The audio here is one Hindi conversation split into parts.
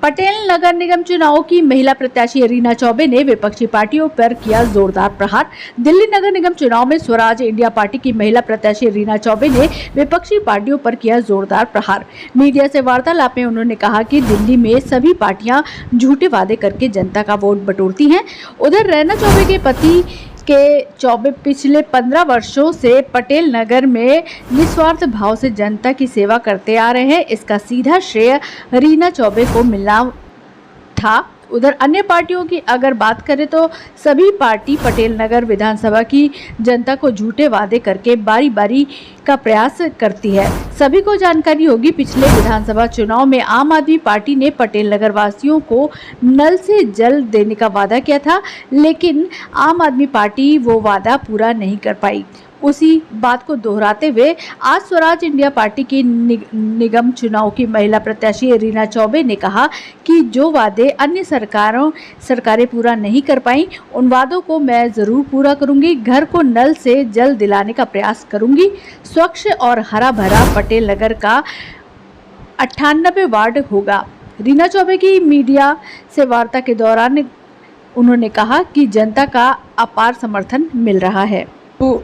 पटेल नगर निगम चुनाव की महिला प्रत्याशी रीना चौबे ने विपक्षी पार्टियों पर किया जोरदार प्रहार। दिल्ली नगर निगम चुनाव में स्वराज इंडिया पार्टी की महिला प्रत्याशी रीना चौबे ने विपक्षी पार्टियों पर किया जोरदार प्रहार। मीडिया से वार्तालाप में उन्होंने कहा कि दिल्ली में सभी पार्टियां झूठे वादे करके जनता का वोट बटोरती हैं। उधर रीना चौबे के पति के चौबे पिछले 15 वर्षों से पटेल नगर में निस्वार्थ भाव से जनता की सेवा करते आ रहे हैं। इसका सीधा श्रेय रीना चौबे को मिलना था। उधर अन्य पार्टियों की अगर बात करें तो सभी पार्टी पटेल नगर विधानसभा की जनता को झूठे वादे करके बारी बारी का प्रयास करती है। सभी को जानकारी होगी, पिछले विधानसभा चुनाव में आम आदमी पार्टी ने पटेल नगर वासियों को नल से जल देने का वादा किया था, लेकिन आम आदमी पार्टी वो वादा पूरा नहीं कर पाई। उसी बात को दोहराते हुए आज स्वराज इंडिया पार्टी की निगम चुनाव की महिला प्रत्याशी रीना चौबे ने कहा कि जो वादे अन्य सरकारें पूरा नहीं कर पाई, उन वादों को मैं जरूर पूरा करूंगी। घर को नल से जल दिलाने का प्रयास करूंगी। स्वच्छ और हरा भरा पटेल नगर का 98 वार्ड होगा। रीना चौबे की मीडिया से वार्ता के दौरान उन्होंने कहा कि जनता का अपार समर्थन मिल रहा है। तो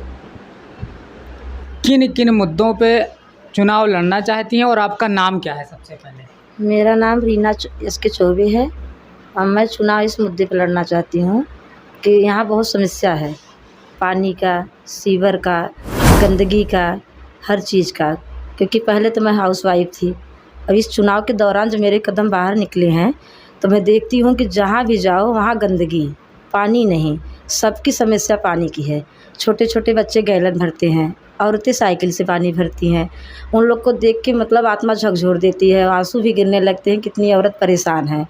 किन किन मुद्दों पे चुनाव लड़ना चाहती हैं और आपका नाम क्या है? सबसे पहले मेरा नाम रीना इसके चौबे है और मैं चुनाव इस मुद्दे पर लड़ना चाहती हूँ कि यहाँ बहुत समस्या है, पानी का, सीवर का, गंदगी का, हर चीज़ का। क्योंकि पहले तो मैं हाउसवाइफ थी, अब इस चुनाव के दौरान जो मेरे कदम बाहर निकले हैं तो मैं देखती हूँ कि जहाँ भी जाओ वहाँ गंदगी, पानी नहीं, सबकी समस्या पानी की है। छोटे छोटे बच्चे गैलन भरते हैं, औरतें साइकिल से पानी भरती हैं। उन लोग को देख के मतलब आत्मा झकझोर देती है, आंसू भी गिरने लगते हैं, कितनी औरत परेशान है।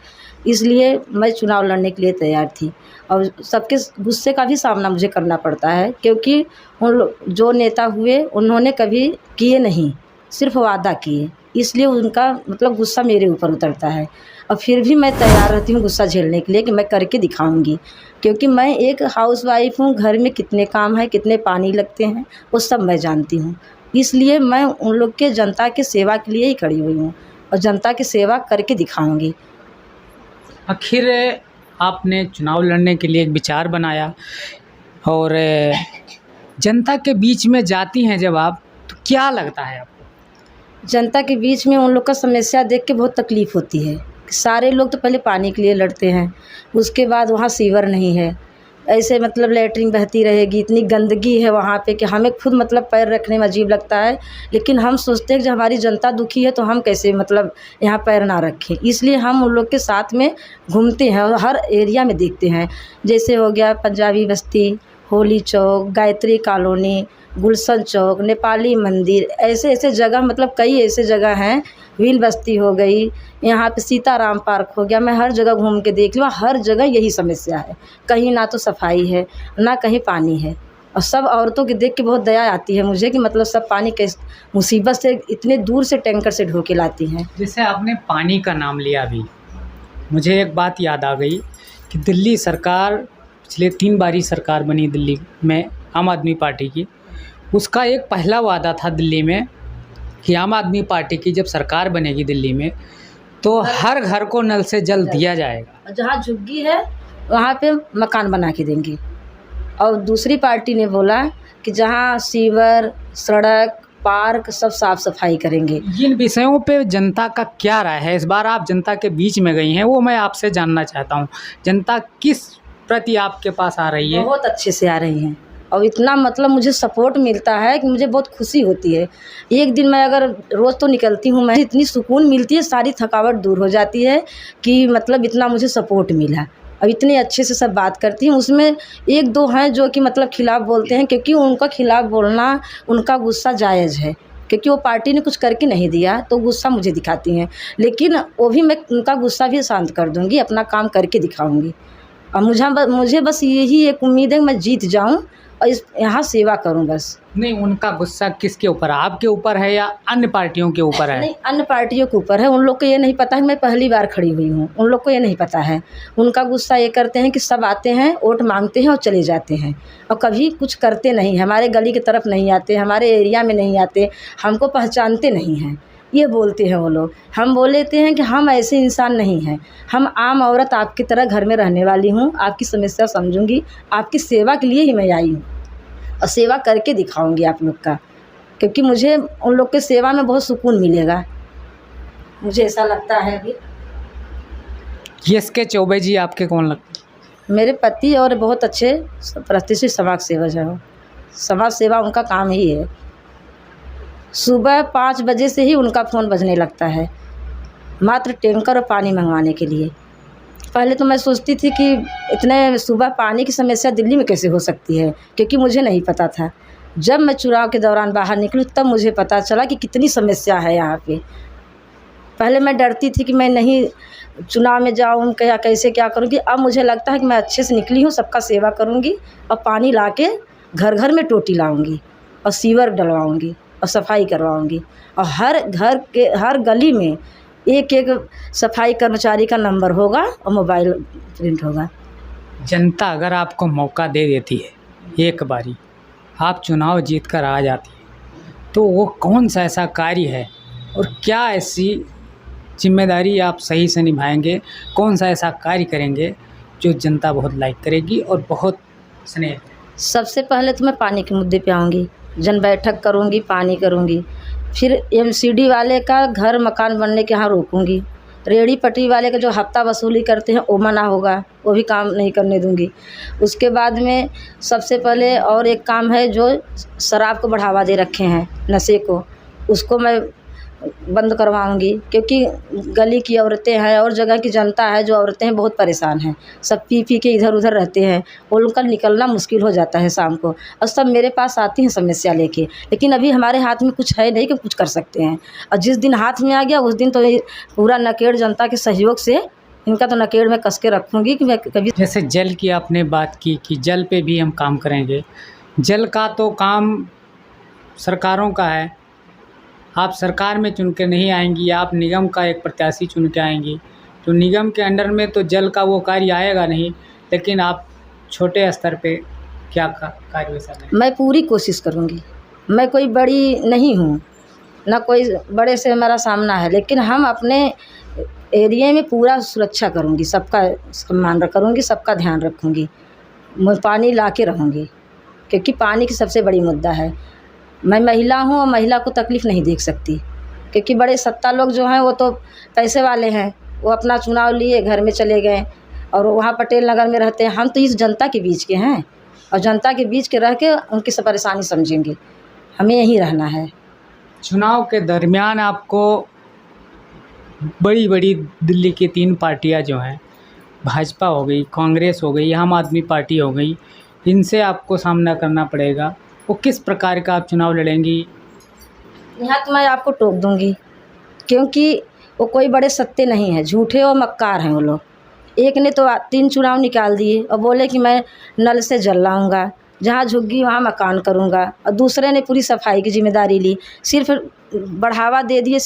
इसलिए मैं चुनाव लड़ने के लिए तैयार थी और सबके गुस्से का भी सामना मुझे करना पड़ता है, क्योंकि उन लोग जो नेता हुए उन्होंने कभी किए नहीं, सिर्फ वादा किए, इसलिए उनका मतलब गुस्सा मेरे ऊपर उतरता है। और फिर भी मैं तैयार रहती हूँ गुस्सा झेलने के लिए कि मैं करके दिखाऊंगी, क्योंकि मैं एक हाउसवाइफ हूँ। घर में कितने काम हैं, कितने पानी लगते हैं, वो सब मैं जानती हूँ। इसलिए मैं उन लोग के जनता की सेवा के लिए ही खड़ी हुई हूँ और जनता की सेवा करके दिखाऊंगी। आखिर आपने चुनाव लड़ने के लिए एक विचार बनाया और जनता के बीच में जाती हैं जब आप, तो क्या लगता है आपको? जनता के बीच में उन लोग का समस्या देख के बहुत तकलीफ़ होती है। सारे लोग तो पहले पानी के लिए लड़ते हैं, उसके बाद वहाँ सीवर नहीं है, ऐसे मतलब लैट्रिन बहती रहेगी, इतनी गंदगी है वहाँ पे कि हमें खुद मतलब पैर रखने में अजीब लगता है। लेकिन हम सोचते हैं कि जब हमारी जनता दुखी है तो हम कैसे मतलब यहाँ पैर ना रखें, इसलिए हम उन लोग के साथ में घूमते हैं और हर एरिया में देखते हैं। जैसे हो गया पंजाबी बस्ती, होली चौक, गायत्री कॉलोनी, गुलशन चौक, नेपाली मंदिर, ऐसे ऐसे जगह मतलब कई ऐसे जगह हैं, व्हील बस्ती हो गई, यहाँ पे सीताराम पार्क हो गया। मैं हर जगह घूम के देख लूँ, हर जगह यही समस्या है, कहीं ना तो सफाई है ना कहीं पानी है। और सब औरतों के देख के बहुत दया आती है मुझे कि मतलब सब पानी के मुसीबत से इतने दूर से टैंकर से ढो के लाती हैं। जैसे आपने पानी का नाम लिया, अभी मुझे एक बात याद आ गई कि दिल्ली सरकार, पिछले 3 बारी सरकार बनी दिल्ली में आम आदमी पार्टी की, उसका एक पहला वादा था दिल्ली में कि आम आदमी पार्टी की जब सरकार बनेगी दिल्ली में तो हर घर को नल से जल दिया जाएगा, जहाँ झुग्गी है वहाँ पे मकान बना के देंगे। और दूसरी पार्टी ने बोला कि जहाँ सीवर, सड़क, पार्क सब साफ सफाई करेंगे। इन विषयों पे जनता का क्या राय है? इस बार आप जनता के बीच में गई हैं, वो मैं आपसे जानना चाहता हूँ। जनता किस प्रति आपके पास आ रही है? बहुत अच्छे से आ रही हैं और इतना मतलब मुझे सपोर्ट मिलता है कि मुझे बहुत खुशी होती है। एक दिन मैं अगर रोज़ तो निकलती हूँ, मैं इतनी सुकून मिलती है, सारी थकावट दूर हो जाती है कि मतलब इतना मुझे सपोर्ट मिला और इतने अच्छे से सब बात करती हूँ। उसमें 1-2 हैं जो कि मतलब खिलाफ़ बोलते हैं, क्योंकि उनका खिलाफ़ बोलना, उनका गुस्सा जायज़ है, क्योंकि वो पार्टी ने कुछ करके नहीं दिया तो गुस्सा मुझे दिखाती हैं। लेकिन वो भी मैं उनका गुस्सा भी शांत कर दूँगी, अपना काम करके दिखाऊँगी। और मुझे बस यही एक उम्मीद है कि मैं जीत जाऊँ और इस यहाँ सेवा करूं बस। नहीं, उनका गुस्सा किसके ऊपर है? आपके ऊपर है या अन्य पार्टियों के ऊपर है? नहीं, अन्य पार्टियों के ऊपर है। उन लोग को ये नहीं पता है मैं पहली बार खड़ी हुई हूँ, उन लोग को ये नहीं पता है। उनका गुस्सा ये करते हैं कि सब आते हैं, वोट मांगते हैं और चले जाते हैं और कभी कुछ करते नहीं हैं, हमारे गली की तरफ नहीं आते, हमारे एरिया में नहीं आते, हमको पहचानते नहीं हैं। ये बोलते हैं वो लोग। हम बोलते हैं कि हम ऐसे इंसान नहीं हैं, हम आम औरत आपकी तरह घर में रहने वाली हूँ, आपकी समस्या समझूंगी, आपकी सेवा के लिए ही मैं आई हूँ और सेवा करके दिखाऊंगी आप लोग का, क्योंकि मुझे उन लोग के सेवा में बहुत सुकून मिलेगा, मुझे ऐसा लगता है। कि एस के चौबे जी आपके कौन लगते हैं? मेरे पति और बहुत अच्छे प्रतिष्ठित समाज सेवक हैं। वो समाज सेवा उनका काम ही है। सुबह 5 बजे से ही उनका फ़ोन बजने लगता है, मात्र टैंकर और पानी मंगवाने के लिए। पहले तो मैं सोचती थी कि इतने सुबह पानी की समस्या दिल्ली में कैसे हो सकती है, क्योंकि मुझे नहीं पता था। जब मैं चुनाव के दौरान बाहर निकली तब मुझे पता चला कि कितनी समस्या है यहाँ पे। पहले मैं डरती थी कि मैं नहीं चुनाव में जाऊँ, क्या कैसे क्या करूँगी। अब मुझे लगता है कि मैं अच्छे से निकली हूँ, सबका सेवा करूँगी और पानी ला के घर घर में टोटी लाऊँगी और सीवर डलवाऊँगी और सफाई करवाऊँगी। और हर घर के हर गली में एक एक सफाई कर्मचारी का नंबर होगा और मोबाइल प्रिंट होगा। जनता अगर आपको मौका दे देती है, एक बारी आप चुनाव जीत कर आ जाती है, तो वो कौन सा ऐसा कार्य है और क्या ऐसी जिम्मेदारी आप सही से निभाएंगे, कौन सा ऐसा कार्य करेंगे जो जनता बहुत लाइक करेगी और बहुत स्नेह करेगी? सबसे पहले तो मैं पानी के मुद्दे पे आऊँगी, जन बैठक करूँगी, पानी करूँगी। फिर एमसीडी वाले का घर मकान बनने के यहाँ रोकूँगी। रेहड़ी पटरी वाले का जो हफ्ता वसूली करते हैं वो मना होगा, वो भी काम नहीं करने दूँगी। उसके बाद में सबसे पहले और एक काम है जो शराब को बढ़ावा दे रखे हैं, नशे को, उसको मैं बंद करवाऊँगी। क्योंकि गली की औरतें हैं और जगह की जनता है, जो औरतें हैं बहुत परेशान हैं, सब पी पी के इधर उधर रहते हैं, वो लोग का निकलना मुश्किल हो जाता है शाम को, और सब मेरे पास आती हैं समस्या लेके। लेकिन अभी हमारे हाथ में कुछ है नहीं कि कुछ कर सकते हैं, और जिस दिन हाथ में आ गया उस दिन तो ये पूरा नकेड़ जनता के सहयोग से इनका तो नकेड़ में कस के रखूँगी कि मैं कभी। जैसे जल की आपने बात की कि जल पे भी हम काम करेंगे। जल का तो काम सरकारों का है, आप सरकार में चुन के नहीं आएंगी, आप निगम का एक प्रत्याशी चुन के आएंगी, तो निगम के अंडर में तो जल का वो कार्य आएगा नहीं, लेकिन आप छोटे स्तर पे क्या कार्य वैसा करें? मैं पूरी कोशिश करूँगी। मैं कोई बड़ी नहीं हूँ, ना कोई बड़े से हमारा सामना है, लेकिन हम अपने एरिया में पूरा सुरक्षा करूँगी, सबका सम्मान करूँगी, सबका ध्यान रखूँगी। मैं पानी ला के रहूँगी, क्योंकि पानी की सबसे बड़ी मुद्दा है। मैं महिला हूँ और महिला को तकलीफ़ नहीं देख सकती, क्योंकि बड़े सत्ता लोग जो हैं वो तो पैसे वाले हैं, वो अपना चुनाव लिए घर में चले गए और वहाँ पटेल नगर में रहते हैं। हम तो इस जनता के बीच के हैं और जनता के बीच के रह के उनकी सब परेशानी समझेंगे, हमें यहीं रहना है। चुनाव के दरमियान आपको बड़ी बड़ी दिल्ली की 3 पार्टियां जो हैं, भाजपा हो गई, कांग्रेस हो गई, आम आदमी पार्टी हो गई, इनसे आपको सामना करना पड़ेगा। वो किस प्रकार का आप चुनाव लड़ेंगी? यहाँ तो मैं आपको टोक दूँगी, क्योंकि वो कोई बड़े सत्य नहीं है, झूठे और मक्कार हैं वो लोग। एक ने तो 3 चुनाव निकाल दिए और बोले कि मैं नल से जल लाऊंगा, जहाँ झुग्गी वहाँ मकान करूंगा, और दूसरे ने पूरी सफाई की जिम्मेदारी ली, सिर्फ बढ़ावा दे दिए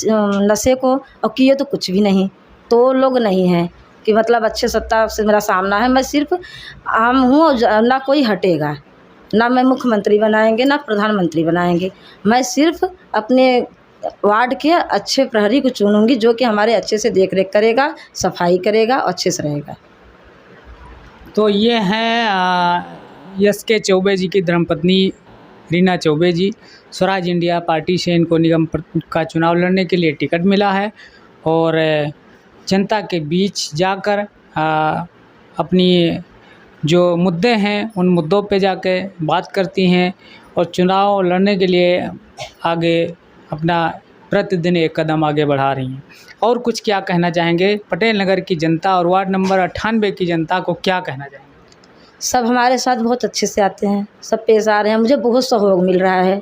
नशे को और किए तो कुछ भी नहीं। तो लोग नहीं हैं कि मतलब अच्छे सत्ता से मेरा सामना है। मैं सिर्फ आम हूँ, ना कोई हटेगा, ना मैं मुख्यमंत्री बनाएंगे ना प्रधानमंत्री बनाएंगे। मैं सिर्फ अपने वार्ड के अच्छे प्रहरी को चुनूंगी, जो कि हमारे अच्छे से देख रेख करेगा, सफाई करेगा और अच्छे से रहेगा। तो ये हैं एस के चौबे जी की धर्मपत्नी रीना चौबे जी। स्वराज इंडिया पार्टी से इनको निगम का चुनाव लड़ने के लिए टिकट मिला है और जनता के बीच जाकर अपनी जो मुद्दे हैं उन मुद्दों पे जाके बात करती हैं और चुनाव लड़ने के लिए आगे अपना प्रतिदिन एक कदम आगे बढ़ा रही हैं। और कुछ क्या कहना चाहेंगे पटेल नगर की जनता और वार्ड नंबर 98 की जनता को क्या कहना चाहेंगे? सब हमारे साथ बहुत अच्छे से आते हैं, सब पेश आ रहे हैं, मुझे बहुत सहयोग मिल रहा है।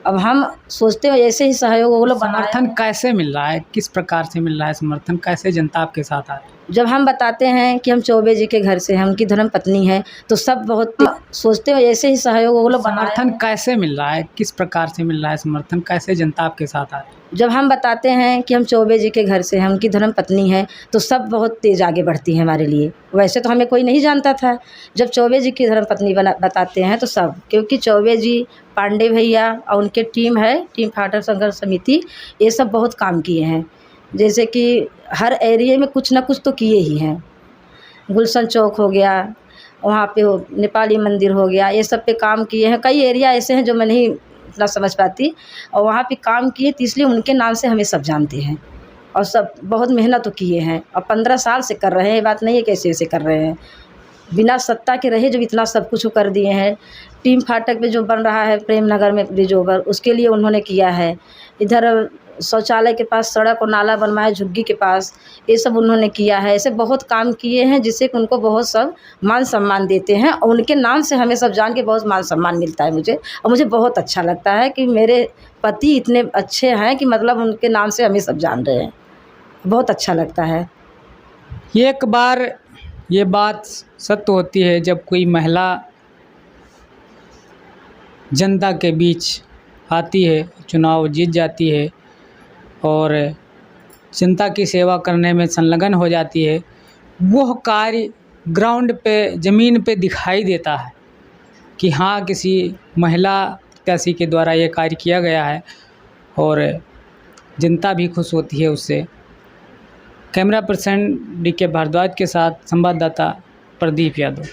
अब हम सोचते हैं ऐसे ही सहयोग वो लोग समर्थन कैसे मिल रहा है, किस प्रकार से मिल रहा है समर्थन, कैसे जनता आपके साथ आ रही है? जब हम बताते हैं कि हम चौबे जी के घर से हैं, उनकी धर्म पत्नी है, तो सब बहुत सोचते हैं ऐसे ही सहयोग वो लोग समर्थन कैसे मिल रहा है, किस प्रकार से मिल रहा है समर्थन, कैसे जनता आपके साथ आ रही है? जब हम बताते हैं कि हम चौबे जी के घर से हैं, उनकी धर्म पत्नी है, तो सब बहुत तेज़ आगे बढ़ती हैं हमारे लिए। वैसे तो हमें कोई नहीं जानता था। जब चौबे जी की धर्मपत्नी बताते हैं तो सब, क्योंकि चौबे जी, पांडे भैया और उनके टीम है, टीम फाटक संघर्ष समिति, ये सब बहुत काम किए हैं। जैसे कि हर एरिया में कुछ ना कुछ तो किए ही हैं। गुलशन चौक हो गया, वहाँ पे वो नेपाली मंदिर हो गया, ये सब पे काम किए हैं। कई एरिया ऐसे हैं जो मैं नहीं इतना समझ पाती, और वहाँ पे काम किए, तो इसलिए उनके नाम से हमें सब जानते हैं। और सब बहुत मेहनत तो किए हैं, और 15 साल से कर रहे हैं। ये बात नहीं है कैसे ऐसे कर रहे हैं, बिना सत्ता के रहे जब इतना सब कुछ कर दिए हैं। टीम फाटक पे जो बन रहा है प्रेम नगर में ब्रिज ओवर, उसके लिए उन्होंने किया है। इधर शौचालय के पास सड़क और नाला बनवाया झुग्गी के पास, ये सब उन्होंने किया है। ऐसे बहुत काम किए हैं जिससे कि उनको बहुत सब मान सम्मान देते हैं, और उनके नाम से हमें सब जान के बहुत मान सम्मान मिलता है मुझे। और मुझे बहुत अच्छा लगता है कि मेरे पति इतने अच्छे हैं कि मतलब उनके नाम से हमें सब जान रहे हैं। बहुत अच्छा लगता है। एक बार ये बात सत्य होती है, जब कोई महिला जनता के बीच आती है, चुनाव जीत जाती है और जनता की सेवा करने में संलग्न हो जाती है, वह कार्य ग्राउंड पे, ज़मीन पे दिखाई देता है कि हाँ, किसी महिला प्रत्याशी के द्वारा ये कार्य किया गया है, और जनता भी खुश होती है उससे। कैमरा पर्सन DK भारद्वाज के साथ संवाददाता प्रदीप यादव।